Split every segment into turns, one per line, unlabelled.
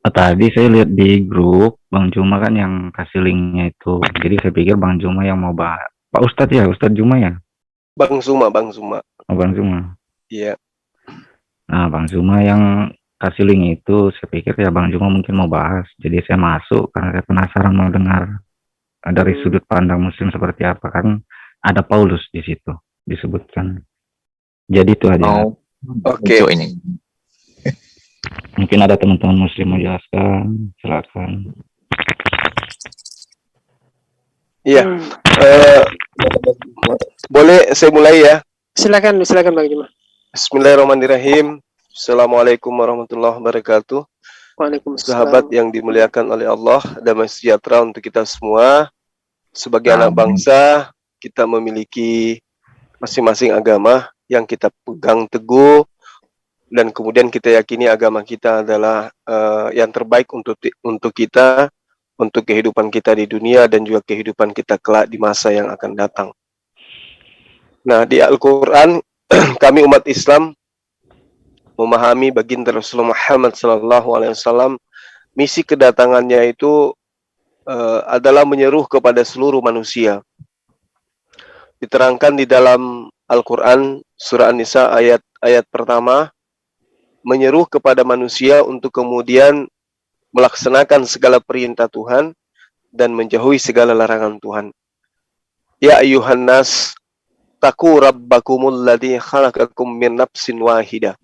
Tadi saya lihat di grup Bang Juma kan yang kasih linknya itu. Jadi saya pikir Bang Juma yang mau bahas. Pak Ustadz ya, Ustadz Juma ya?
Bang Zuma, Bang Zuma.
Oh, Bang Juma.
Iya.
Nah, Bang Juma yang kasih link itu, saya pikir ya Bang Juma mungkin mau bahas. Jadi saya masuk karena saya penasaran mau dengar dari sudut pandang Muslim seperti apa kan. Ada Paulus di situ disebutkan. Jadi itu aja.
Oh,
Oke.
lucu ini.
Mungkin ada teman-teman Muslim mau jelaskan, silakan.
Iya. Boleh saya mulai ya?
Silakan Bang Juma.
Bismillahirrahmanirrahim. Assalamualaikum warahmatullahi wabarakatuh.
Waalaikumsalam.
Sahabat yang dimuliakan oleh Allah, damai sejahtera untuk kita semua. Sebagai anak bangsa, kita memiliki masing-masing agama yang kita pegang teguh, dan kemudian kita yakini agama kita adalah yang terbaik untuk kita, untuk kehidupan kita di dunia dan juga kehidupan kita kelak di masa yang akan datang. Nah, di Al-Quran kami umat Islam memahami baginda Rasulullah Muhammad SAW, misi kedatangannya itu adalah menyeru kepada seluruh manusia. Diterangkan di dalam Al-Quran surah An-Nisa ayat pertama, menyeru kepada manusia untuk kemudian melaksanakan segala perintah Tuhan dan menjauhi segala larangan Tuhan. Ya ayuhan nas, taqu rabbakumul ladzi khalaqakum min nafsin wahidah.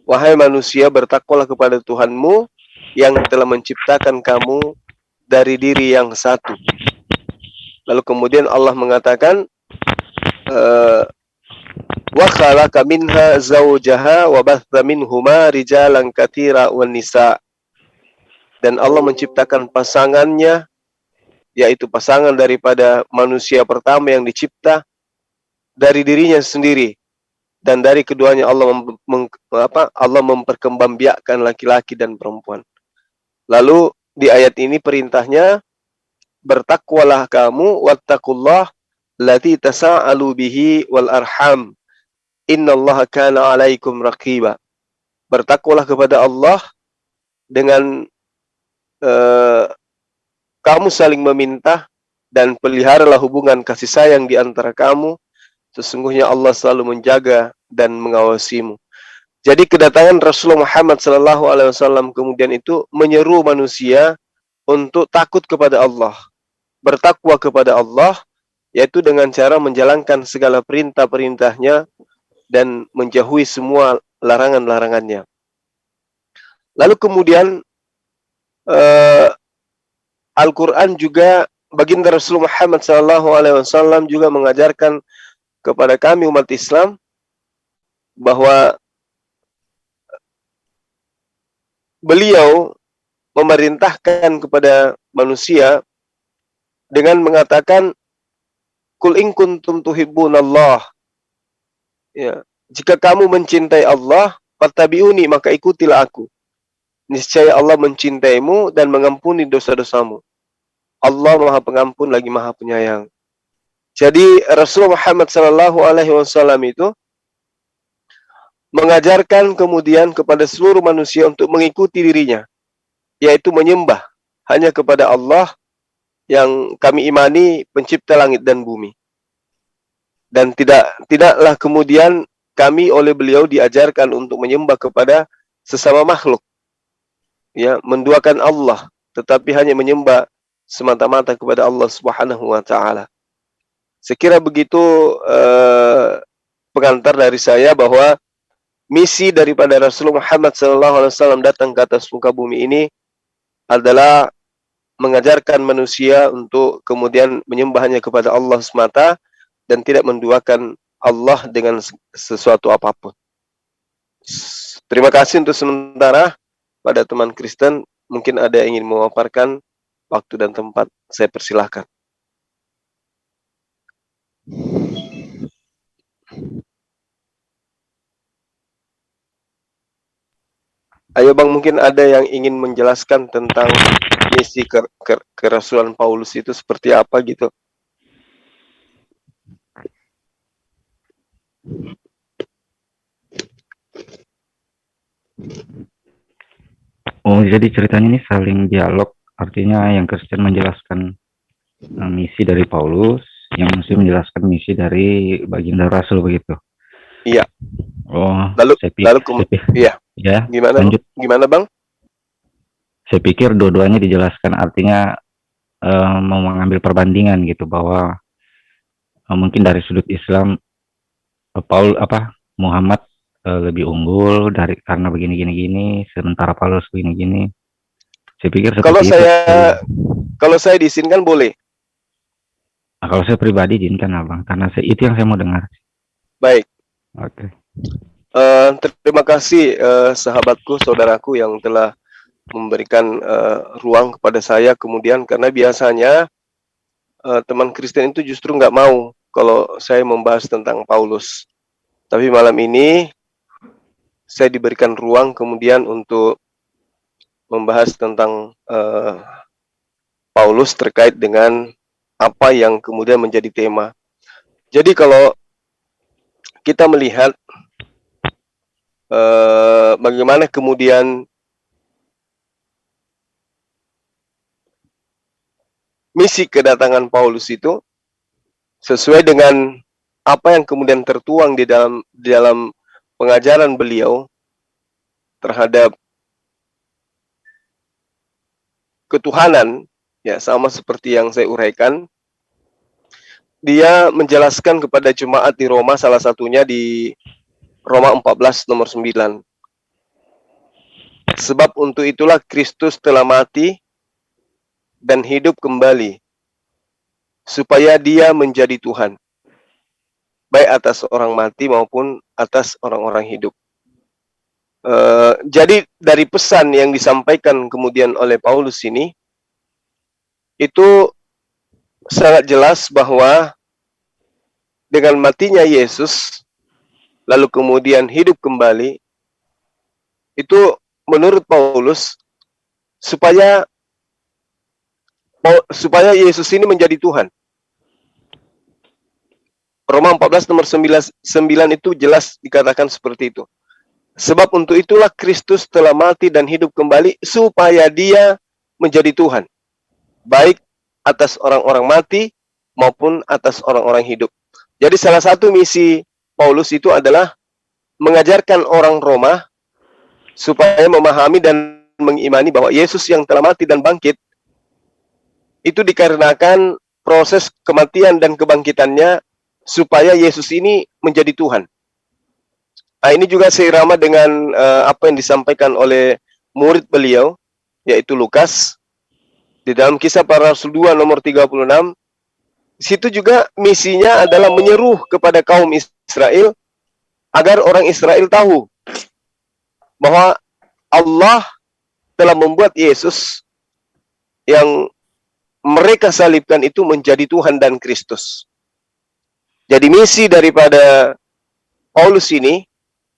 Wahai manusia, bertakwalah kepada Tuhanmu yang telah menciptakan kamu dari diri yang satu. Lalu kemudian Allah mengatakan, wa khalaqa minha zawjaha wa batha minhuma rijalan katsira wan nisa. Dan Allah menciptakan pasangannya, yaitu pasangan daripada manusia pertama yang dicipta dari dirinya sendiri, dan dari keduanya Allah memperkembangbiakkan laki-laki dan perempuan. Lalu di ayat ini perintahnya, bertakwalah kamu, wattaqullah lati tasa'alu bihi wal arham, innallaha kana 'alaikum raqiba. Bertakwalah kepada Allah dengan kamu saling meminta, dan peliharalah hubungan kasih sayang di antara kamu. Sesungguhnya Allah selalu menjaga dan mengawasimu. Jadi kedatangan Rasulullah Muhammad SAW kemudian itu menyeru manusia untuk takut kepada Allah, bertakwa kepada Allah, yaitu dengan cara menjalankan segala perintah-perintahnya dan menjauhi semua larangan-larangannya. Lalu kemudian Al-Quran juga, baginda Rasulullah Muhammad SAW juga mengajarkan kepada kami umat Islam bahwa beliau memerintahkan kepada manusia dengan mengatakan, Kul in kuntum tuhibbunallah. Ya, jika kamu mencintai Allah, fattabi'uni, maka ikutilah aku. Niscaya Allah mencintaimu dan mengampuni dosa-dosamu. Allah Maha Pengampun lagi Maha Penyayang. Jadi Rasulullah Muhammad SAW itu mengajarkan kemudian kepada seluruh manusia untuk mengikuti dirinya, yaitu menyembah hanya kepada Allah yang kami imani, pencipta langit dan bumi. Dan tidaklah kemudian kami oleh beliau diajarkan untuk menyembah kepada sesama makhluk, ya, menduakan Allah, tetapi hanya menyembah semata-mata kepada Allah Subhanahu wa taala. Sekira begitu pengantar dari saya bahwa misi daripada Rasulullah Muhammad SAW datang ke atas muka bumi ini adalah mengajarkan manusia untuk kemudian menyembahnya kepada Allah semata dan tidak menduakan Allah dengan sesuatu apapun. Terima kasih untuk sementara. Pada teman Kristen, mungkin ada yang ingin memaparkan, waktu dan tempat saya persilahkan. Ayo Bang, mungkin ada yang ingin menjelaskan tentang misi kerasulan Paulus itu seperti apa gitu.
Oh, jadi ceritanya ini saling dialog, artinya yang Kristen menjelaskan misi dari Paulus, yang Muslim menjelaskan misi dari baginda Rasul begitu.
Iya.
Oh,
Lalu iya.
ya,
Gimana
lanjut.
gimana Bang?
Saya pikir dua-duanya dijelaskan, artinya mau mengambil perbandingan gitu bahwa mungkin dari sudut Islam Muhammad lebih unggul karena begini-gini, sementara Paulus begini-gini. Saya pikir
Kalau
seperti itu.
kalau saya diizinkan boleh.
Nah, kalau saya pribadi izinkan Abang, karena itu yang saya mau dengar.
Baik.
Oke.
Terima kasih sahabatku, saudaraku yang telah memberikan ruang kepada saya kemudian, karena biasanya teman Kristen itu justru nggak mau kalau saya membahas tentang Paulus. Tapi malam ini saya diberikan ruang kemudian untuk membahas tentang Paulus terkait dengan apa yang kemudian menjadi tema. Jadi kalau kita melihat bagaimana kemudian misi kedatangan Paulus itu sesuai dengan apa yang kemudian tertuang di dalam pengajaran beliau terhadap ketuhanan, ya sama seperti yang saya uraikan. Dia menjelaskan kepada jemaat di Roma, salah satunya di Roma 14 nomor 9. Sebab untuk itulah Kristus telah mati dan hidup kembali, supaya dia menjadi Tuhan, baik atas orang mati maupun atas orang-orang hidup. Jadi dari pesan yang disampaikan kemudian oleh Paulus ini, itu sangat jelas bahwa dengan matinya Yesus, lalu kemudian hidup kembali, itu menurut Paulus supaya Yesus ini menjadi Tuhan. Roma 14 nomor 9 itu jelas dikatakan seperti itu. Sebab untuk itulah Kristus telah mati dan hidup kembali supaya dia menjadi Tuhan, baik atas orang-orang mati maupun atas orang-orang hidup. Jadi salah satu misi Paulus itu adalah mengajarkan orang Roma supaya memahami dan mengimani bahwa Yesus yang telah mati dan bangkit itu dikarenakan proses kematian dan kebangkitannya supaya Yesus ini menjadi Tuhan. Nah, ini juga seirama dengan apa yang disampaikan oleh murid beliau, yaitu Lukas, di dalam Kisah Para Rasul 2 nomor 36. Di situ juga misinya adalah menyeru kepada kaum Israel agar orang Israel tahu bahwa Allah telah membuat Yesus yang mereka salibkan itu menjadi Tuhan dan Kristus. Jadi misi daripada Paulus ini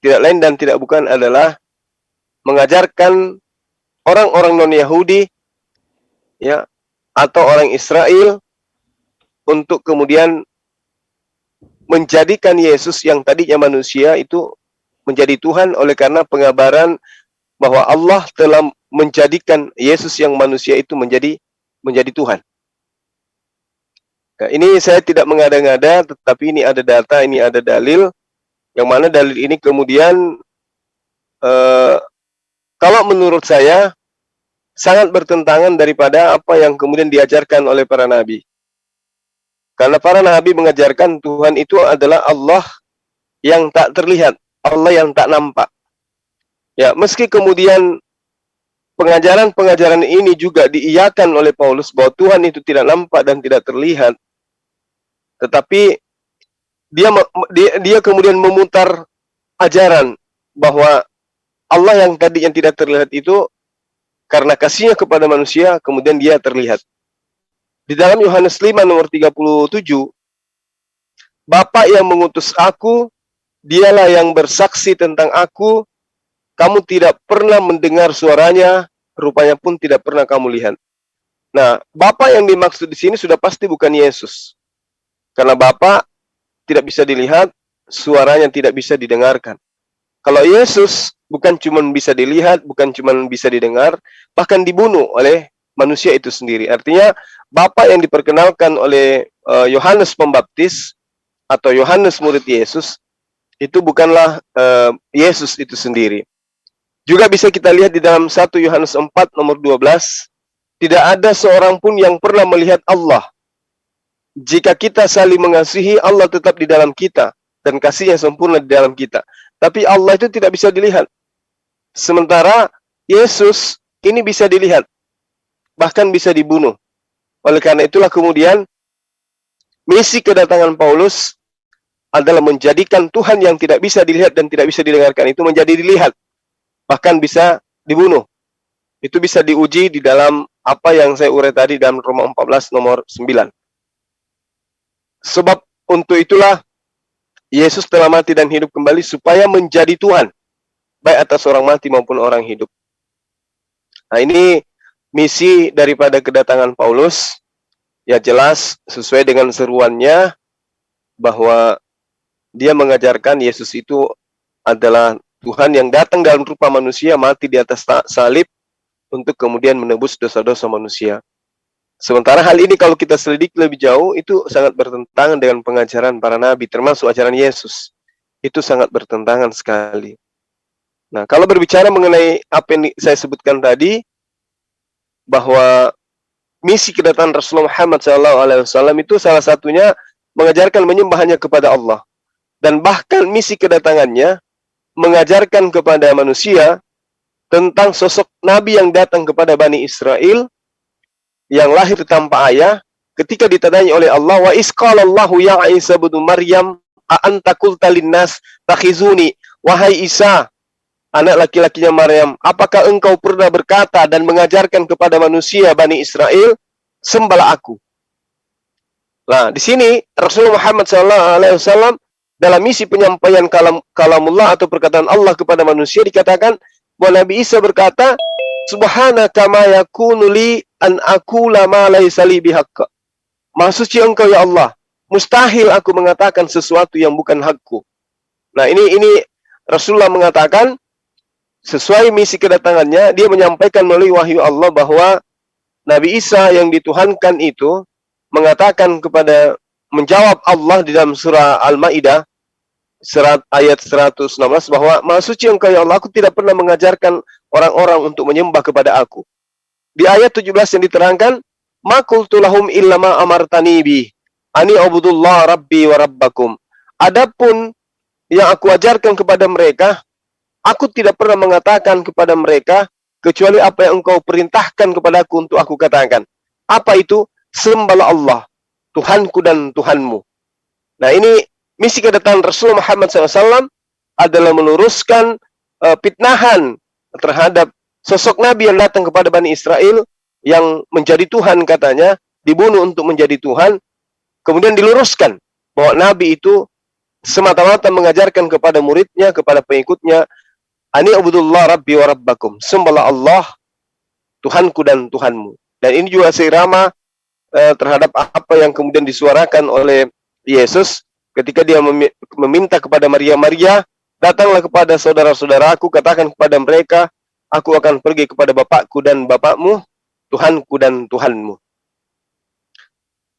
tidak lain dan tidak bukan adalah mengajarkan orang-orang non-Yahudi, ya, atau orang Israel untuk kemudian menjadikan Yesus yang tadinya manusia itu menjadi Tuhan oleh karena pengabaran bahwa Allah telah menjadikan Yesus yang manusia itu menjadi Tuhan. Nah, ini saya tidak mengada-ngada, tetapi ini ada data, ini ada dalil, yang mana dalil ini kemudian kalau menurut saya sangat bertentangan daripada apa yang kemudian diajarkan oleh para nabi. Karena para nabi mengajarkan Tuhan itu adalah Allah yang tak terlihat, Allah yang tak nampak. Ya, meski kemudian pengajaran-pengajaran ini juga diiyakan oleh Paulus bahwa Tuhan itu tidak nampak dan tidak terlihat, tetapi dia kemudian memutar ajaran bahwa Allah yang tadi yang tidak terlihat itu karena kasihnya kepada manusia kemudian dia terlihat. Di dalam Yohanes 5 nomor 37, Bapa yang mengutus aku, dialah yang bersaksi tentang aku, kamu tidak pernah mendengar suaranya, rupanya pun tidak pernah kamu lihat. Nah, Bapa yang dimaksud di sini sudah pasti bukan Yesus. Karena Bapa tidak bisa dilihat, suaranya tidak bisa didengarkan. Kalau Yesus bukan cuma bisa dilihat, bukan cuma bisa didengar, bahkan dibunuh oleh manusia itu sendiri. Artinya Bapa yang diperkenalkan oleh Yohanes Pembaptis atau Yohanes murid Yesus itu bukanlah Yesus itu sendiri. Juga bisa kita lihat di dalam 1 Yohanes 4 nomor 12, tidak ada seorang pun yang pernah melihat Allah. Jika kita saling mengasihi, Allah tetap di dalam kita dan kasihnya sempurna di dalam kita. Tapi Allah itu tidak bisa dilihat. Sementara Yesus ini bisa dilihat, bahkan bisa dibunuh. Oleh karena itulah kemudian misi kedatangan Paulus adalah menjadikan Tuhan yang tidak bisa dilihat dan tidak bisa didengarkan itu menjadi dilihat, bahkan bisa dibunuh. Itu bisa diuji di dalam apa yang saya urai tadi dalam Roma 14 nomor 9. Sebab untuk itulah Yesus telah mati dan hidup kembali supaya menjadi Tuhan, baik atas orang mati maupun orang hidup. Nah, ini misi daripada kedatangan Paulus. Ya jelas sesuai dengan seruannya bahwa dia mengajarkan Yesus itu adalah Tuhan yang datang dalam rupa manusia, mati di atas salib untuk kemudian menebus dosa-dosa manusia. Sementara hal ini kalau kita selidik lebih jauh, itu sangat bertentangan dengan pengajaran para nabi, termasuk ajaran Yesus. Itu sangat bertentangan sekali. Nah, kalau berbicara mengenai apa yang saya sebutkan tadi, bahwa misi kedatangan Rasulullah Muhammad SAW itu salah satunya mengajarkan menyembah hanya kepada Allah. Dan bahkan misi kedatangannya mengajarkan kepada manusia tentang sosok Nabi yang datang kepada Bani Israel yang lahir tanpa ayah ketika ditanyai oleh Allah, wa isqalallahu ya Isa bin Maryam a anta qulta linnas takhizuni, wahai Isa anak laki-lakinya Maryam, apakah engkau pernah berkata dan mengajarkan kepada manusia Bani Israel, sembahlah aku. Nah, di sini Rasulullah Muhammad SAW dalam misi penyampaian kalamullah atau perkataan Allah kepada manusia dikatakan bahwa Nabi Isa berkata, Subhanaka ma yakunu li an aqula ma laysa li bihaqq. Maha suci engkau ya Allah, mustahil aku mengatakan sesuatu yang bukan hakku. Nah, ini Rasulullah mengatakan sesuai misi kedatangannya, dia menyampaikan melalui wahyu Allah bahwa Nabi Isa yang dituhankan itu mengatakan menjawab Allah di dalam surah Al-Maidah ayat 116 bahwa Maha suci engkau ya Allah, aku tidak pernah mengajarkan orang-orang untuk menyembah kepada aku. Di ayat 17 yang diterangkan, ma qultu lahum illa ma amartani bi ani ubudullah rabbi wa rabbakum. Adapun yang aku ajarkan kepada mereka, aku tidak pernah mengatakan kepada mereka kecuali apa yang engkau perintahkan kepadaku untuk aku katakan. Apa itu? Sembahlah Allah, Tuhanku dan Tuhanmu. Nah, ini misi kedatangan Rasulullah Muhammad SAW adalah meluruskan fitnahan terhadap sosok Nabi yang datang kepada Bani Israel yang menjadi Tuhan katanya, dibunuh untuk menjadi Tuhan, kemudian diluruskan bahwa Nabi itu semata-mata mengajarkan kepada muridnya, kepada pengikutnya, ani ubudullah rabbi wa rabbakum, sembahlah Allah, Tuhanku dan Tuhanmu. Dan ini juga seirama terhadap apa yang kemudian disuarakan oleh Yesus ketika dia meminta kepada Maria, datanglah kepada saudara-saudaraku, katakan kepada mereka, aku akan pergi kepada Bapakku dan Bapakmu, Tuhanku dan Tuhanmu.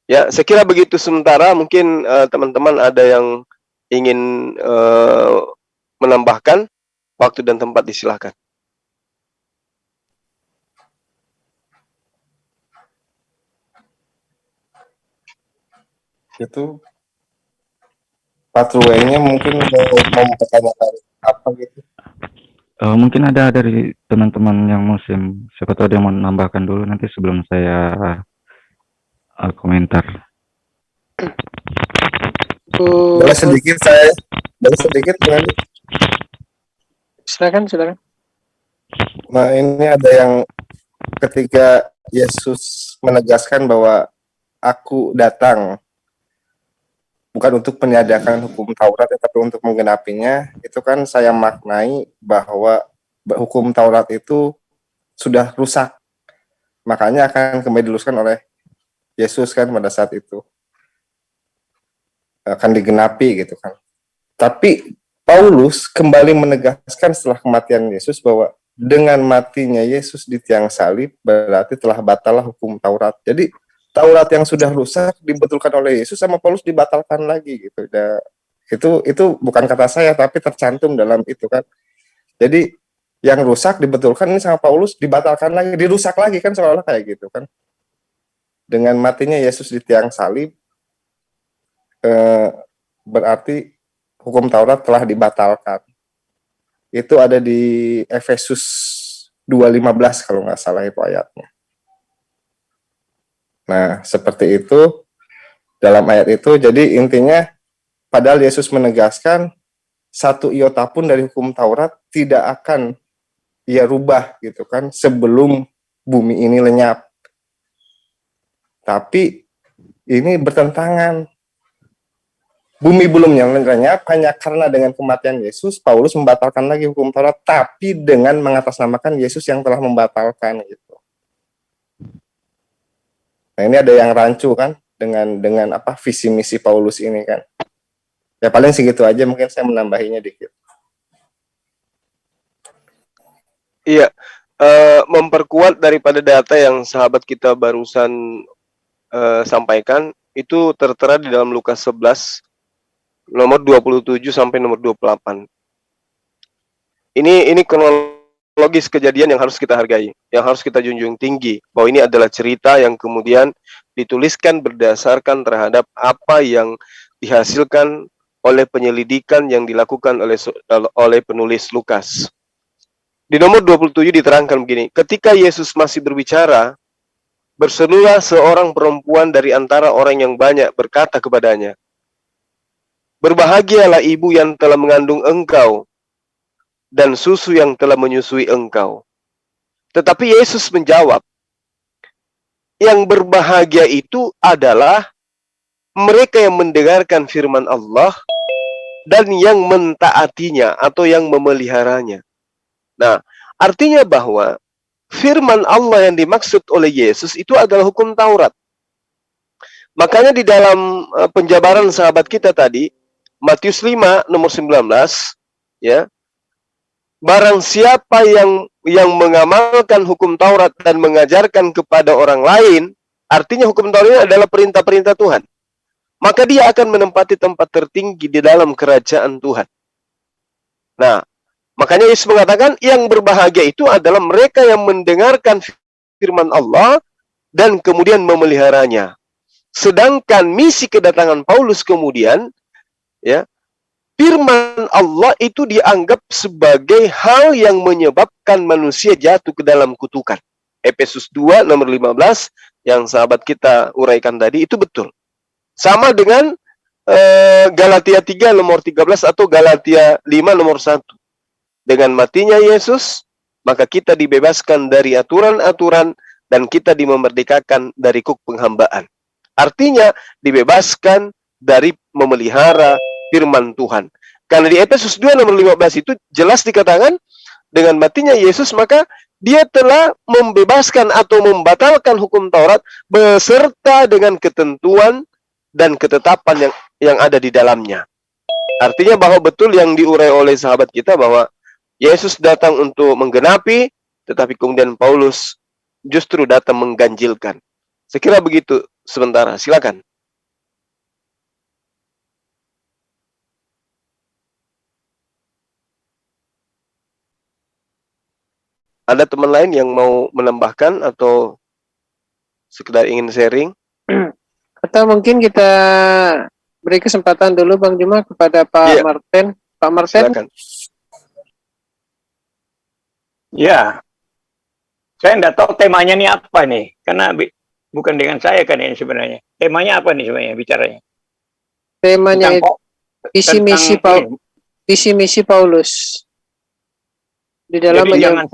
Ya, saya kira begitu sementara. Mungkin teman-teman ada yang ingin menambahkan. Waktu dan tempat disilahkan.
Itu patrolinya mungkin mau mempertanyakan apa gitu.
Mungkin ada dari teman-teman yang muslim, siapa tahu dia mau menambahkan dulu nanti sebelum saya komentar.
Boleh sedikit nanti.
Silakan.
Nah, ini ada yang ketika Yesus menegaskan bahwa aku datang bukan untuk meniadakan hukum Taurat, tapi untuk menggenapinya, itu kan saya maknai bahwa hukum Taurat itu sudah rusak. Makanya akan kembali diluruskan oleh Yesus kan pada saat itu. Akan digenapi gitu kan. Tapi Paulus kembali menegaskan setelah kematian Yesus bahwa dengan matinya Yesus di tiang salib berarti telah batallah hukum Taurat. Jadi Taurat yang sudah rusak dibetulkan oleh Yesus sama Paulus dibatalkan lagi gitu. Itu bukan kata saya tapi tercantum dalam itu kan. Jadi yang rusak dibetulkan ini sama Paulus dibatalkan lagi, dirusak lagi kan seolah-olah kayak gitu kan. Dengan matinya Yesus di tiang salib berarti hukum Taurat telah dibatalkan. Itu ada di Efesus 2:15 kalau nggak salah itu ayatnya. Nah, seperti itu dalam ayat itu. Jadi intinya padahal Yesus menegaskan satu iota pun dari hukum Taurat tidak akan ia rubah gitu kan sebelum bumi ini lenyap. Tapi ini bertentangan. Bumi belum lenyap hanya karena dengan kematian Yesus Paulus membatalkan lagi hukum Taurat tapi dengan mengatasnamakan Yesus yang telah membatalkan gitu. Nah, ini ada yang rancu kan dengan apa visi misi Paulus ini kan. Ya paling segitu aja, mungkin saya menambahinya dikit.
Iya, memperkuat daripada data yang sahabat kita barusan sampaikan, itu tertera di dalam Lukas 11 nomor 27 sampai nomor 28. Ini kronologis kejadian yang harus kita hargai, yang harus kita junjung tinggi, bahwa ini adalah cerita yang kemudian dituliskan berdasarkan terhadap apa yang dihasilkan oleh penyelidikan yang dilakukan oleh penulis Lukas. Di nomor 27 diterangkan begini, ketika Yesus masih berbicara, berserulah seorang perempuan dari antara orang yang banyak berkata kepadanya, "Berbahagialah ibu yang telah mengandung engkau dan susu yang telah menyusui engkau." Tetapi Yesus menjawab, yang berbahagia itu adalah mereka yang mendengarkan firman Allah dan yang mentaatinya atau yang memeliharanya. Nah, artinya bahwa firman Allah yang dimaksud oleh Yesus itu adalah hukum Taurat. Makanya di dalam penjabaran sahabat kita tadi, Matius 5 nomor 19, ya. Barang siapa yang mengamalkan hukum Taurat dan mengajarkan kepada orang lain, artinya hukum Taurat ini adalah perintah-perintah Tuhan. Maka dia akan menempati tempat tertinggi di dalam kerajaan Tuhan. Nah, makanya Yesus mengatakan yang berbahagia itu adalah mereka yang mendengarkan firman Allah dan kemudian memeliharanya. Sedangkan misi kedatangan Paulus kemudian, ya, firman Allah itu dianggap sebagai hal yang menyebabkan manusia jatuh ke dalam kutukan. Efesus 2 nomor 15 yang sahabat kita uraikan tadi itu betul. Sama dengan Galatia 3 nomor 13 atau Galatia 5 nomor 1. Dengan matinya Yesus, maka kita dibebaskan dari aturan-aturan dan kita dimerdekakan dari kuk penghambaan. Artinya dibebaskan dari memelihara firman Tuhan. Karena di Efesus 2 nomor 15 itu jelas dikatakan dengan matinya Yesus maka dia telah membebaskan atau membatalkan hukum Taurat beserta dengan ketentuan dan ketetapan yang ada di dalamnya. Artinya bahwa betul yang diurai oleh sahabat kita bahwa Yesus datang untuk menggenapi, tetapi kemudian Paulus justru datang mengganjilkan. Saya kira begitu sementara. Silakan. Ada teman lain yang mau menambahkan atau sekedar ingin sharing?
Atau mungkin kita beri kesempatan dulu Bang Juma kepada Pak
Iya.
Martin. Pak Martin,
Silakan.
Ya, saya enggak tahu temanya ini apa nih, karena bukan dengan saya kan ini sebenarnya. Temanya apa nih sebenarnya bicaranya?
temanya
Tentang
itu visi misi Paulus di dalam
jadi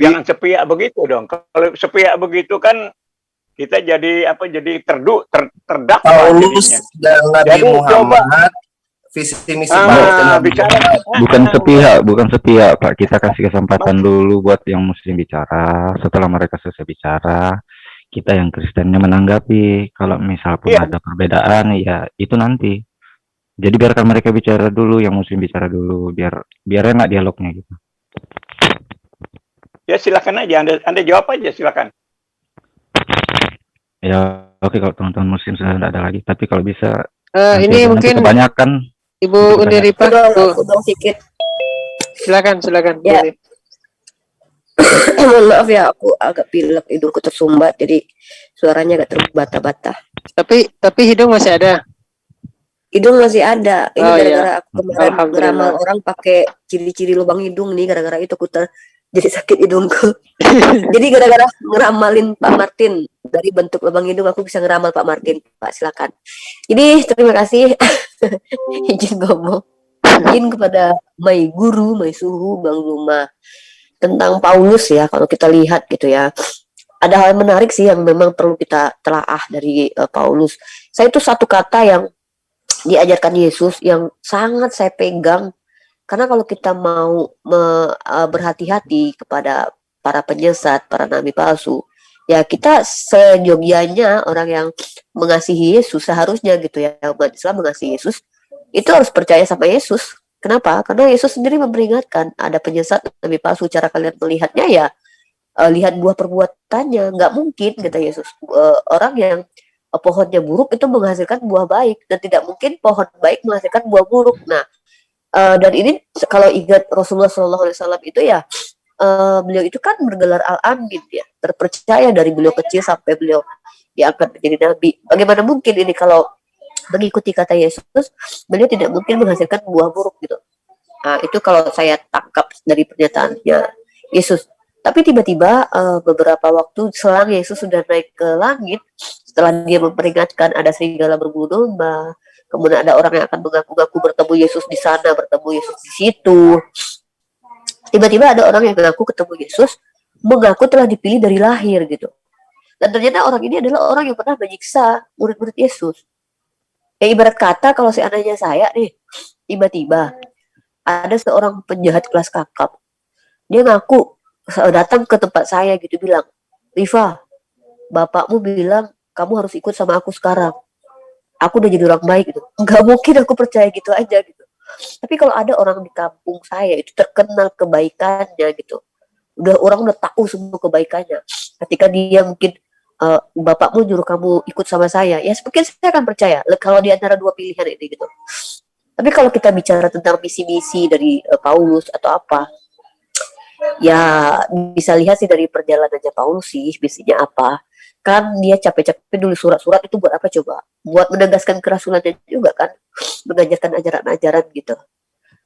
jangan sepihak begitu dong. Kalau sepihak begitu kan kita jadi terdakwa
Paulus
jadinya.
dan Nabi
Jadi,
Muhammad visi misi Paulus dan Nabi
bicara
Muhammad.
Bukan sepihak, Pak. Kita kasih kesempatan dulu buat yang muslim bicara. Setelah mereka selesai bicara, kita yang Kristennya menanggapi. Kalau misal pun
Iya.
ada perbedaan, ya itu nanti. Jadi biarkan mereka bicara dulu, yang muslim bicara dulu, biar enak dialognya gitu.
Ya silakan aja, Anda jawab aja silakan.
Ya oke, kalau teman-teman muslim sudah tidak ada lagi, tapi kalau bisa
Ini
nanti
mungkin
kebanyakan
Ibu
nanti
Uniripa,
Aku dong sedikit.
silakan Bu
Ya.
Unir.
Mohon maaf ya, aku agak pilek, hidungku tersumbat, jadi suaranya agak terbata-bata.
Tapi hidung masih ada.
Hidung masih ada. Ini
Oh, iya.
gara-gara aku kemarin
Alhamdulillah.
ngeramal orang pakai ciri-ciri lubang hidung nih, gara-gara itu aku jadi sakit hidungku. Jadi gara-gara ngeramalin Pak Martin dari bentuk lubang hidung, aku bisa ngeramal Pak Martin. Pak, silakan. Jadi terima kasih. Izin ngomong. Izin kepada my guru, my suhu, Bang Luma, tentang Paulus ya. Kalau kita lihat gitu ya, ada hal menarik sih yang memang perlu kita telaah dari Paulus. Saya itu satu kata yang diajarkan Yesus yang sangat saya pegang, karena kalau kita mau berhati-hati kepada para penyesat, para nabi palsu, ya kita seyogianya orang yang mengasihi Yesus seharusnya gitu ya, umat Islam mengasihi Yesus itu harus percaya sama Yesus. Kenapa? Karena Yesus sendiri memperingatkan ada penyesat nabi palsu, cara kalian melihatnya ya lihat buah perbuatannya. Nggak mungkin kata Yesus orang yang pohonnya buruk itu menghasilkan buah baik, dan tidak mungkin pohon baik menghasilkan buah buruk. Nah, dan ini kalau ingat Rasulullah SAW itu ya, beliau itu kan bergelar Al-Amin ya, terpercaya dari beliau kecil sampai beliau diangkat menjadi nabi. Bagaimana mungkin ini kalau mengikuti kata Yesus, beliau tidak mungkin menghasilkan buah buruk gitu. Nah, itu kalau saya tangkap dari pernyataannya Yesus. Tapi tiba-tiba beberapa waktu selang Yesus sudah naik ke langit, setelah dia memperingatkan ada serigala berbulu domba, kemudian ada orang yang akan mengaku-ngaku bertemu Yesus di sana, bertemu Yesus di situ. Tiba-tiba ada orang yang mengaku ketemu Yesus, mengaku telah dipilih dari lahir gitu. Dan ternyata orang ini adalah orang yang pernah menyiksa murid-murid Yesus. Ya ibarat kata kalau seandainya saya nih, tiba-tiba ada seorang penjahat kelas kakap, dia ngaku datang ke tempat saya gitu, bilang, Riva, bapakmu bilang kamu harus ikut sama aku sekarang. Aku udah jadi orang baik gitu. Nggak mungkin aku percaya gitu aja gitu. Tapi kalau ada orang di kampung saya itu terkenal kebaikannya gitu, orang udah tahu semua kebaikannya. Ketika dia mungkin bapakmu nyuruh kamu ikut sama saya, ya mungkin saya akan percaya kalau di antara dua pilihan ini gitu. Tapi kalau kita bicara tentang misi-misi dari Paulus atau apa, ya bisa lihat sih dari perjalanannya Paulus sih misinya apa. Kan dia capek-capek nulis surat-surat itu buat apa coba? Buat menegaskan kerasulannya juga kan, mengajarkan ajaran-ajaran gitu.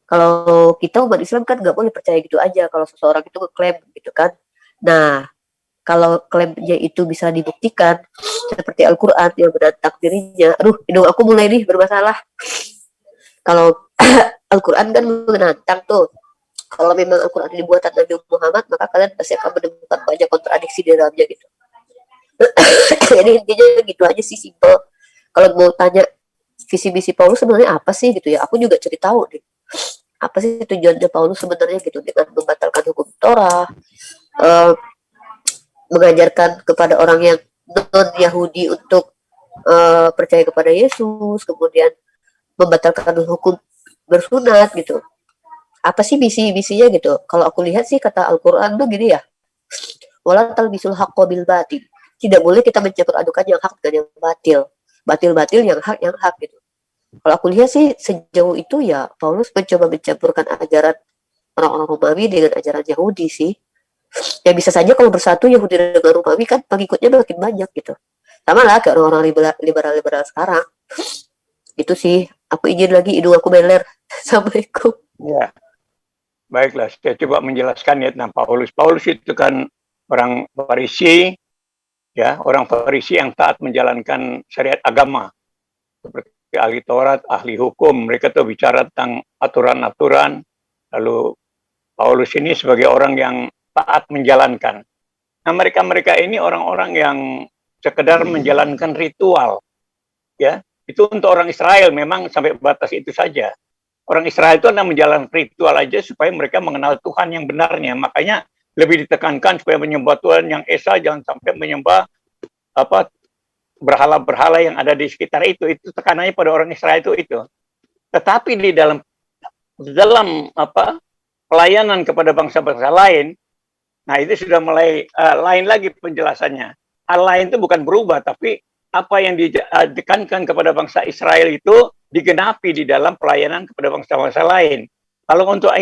Kalau kita umat Islam kan nggak boleh percaya gitu aja kalau seseorang itu ngeklaim gitu kan. Nah, kalau klaimnya itu bisa dibuktikan seperti Al-Quran yang menantang dirinya, aduh hidung aku mulai nih bermasalah. Kalau Al-Quran kan menantang tuh, kalau memang Al-Quran ini buatan Nabi Muhammad, maka kalian pasti akan menemukan banyak kontradiksi di dalamnya gitu. Jadi intinya gitu aja sih, simple. Kalau mau tanya visi misi Paulus sebenarnya apa sih gitu ya, aku juga cari tahu deh. Apa sih tujuannya Paulus sebenarnya gitu, dengan membatalkan hukum Torah, mengajarkan kepada orang yang non Yahudi untuk percaya kepada Yesus, kemudian membatalkan hukum bersunat gitu. Apa sih misinya gitu? Kalau aku lihat sih kata Al-Quran tuh gini ya, wala talbisul haqqo bil batil. Tidak boleh kita mencampur adukan yang hak dengan yang batil yang hak gitu. Kalau aku lihat sih sejauh itu ya Paulus mencoba mencampurkan ajaran orang-orang Romawi dengan ajaran Yahudi sih. Ya bisa saja kalau bersatu Yahudi dengan Romawi kan pengikutnya makin banyak gitu. Sama lah kayak orang-orang liberal sekarang. Itu sih, aku izin lagi hidung aku meler. Assalamualaikum.
Ya, baiklah, saya coba menjelaskan ya tentang Paulus. Paulus itu kan orang Farisi, ya, orang Farisi yang taat menjalankan syariat agama, seperti ahli Taurat, ahli hukum. Mereka tuh bicara tentang aturan-aturan. Lalu Paulus ini sebagai orang yang taat menjalankan. Nah, mereka ini orang-orang yang sekedar menjalankan ritual, ya. Itu untuk orang Israel memang sampai batas itu saja. Orang Israel itu hanya menjalankan ritual aja supaya mereka mengenal Tuhan yang benarnya. Makanya lebih ditekankan supaya menyembah Tuhan yang esa, jangan sampai menyembah berhala-berhala yang ada di sekitar itu. Itu tekanannya pada orang Israel itu. Tetapi di dalam apa pelayanan kepada bangsa-bangsa lain, nah itu sudah mulai lain lagi penjelasannya. Hal lain itu bukan berubah, tapi apa yang ditekankan kepada bangsa Israel itu digenapi di dalam pelayanan kepada bangsa-bangsa lain. Kalau untuk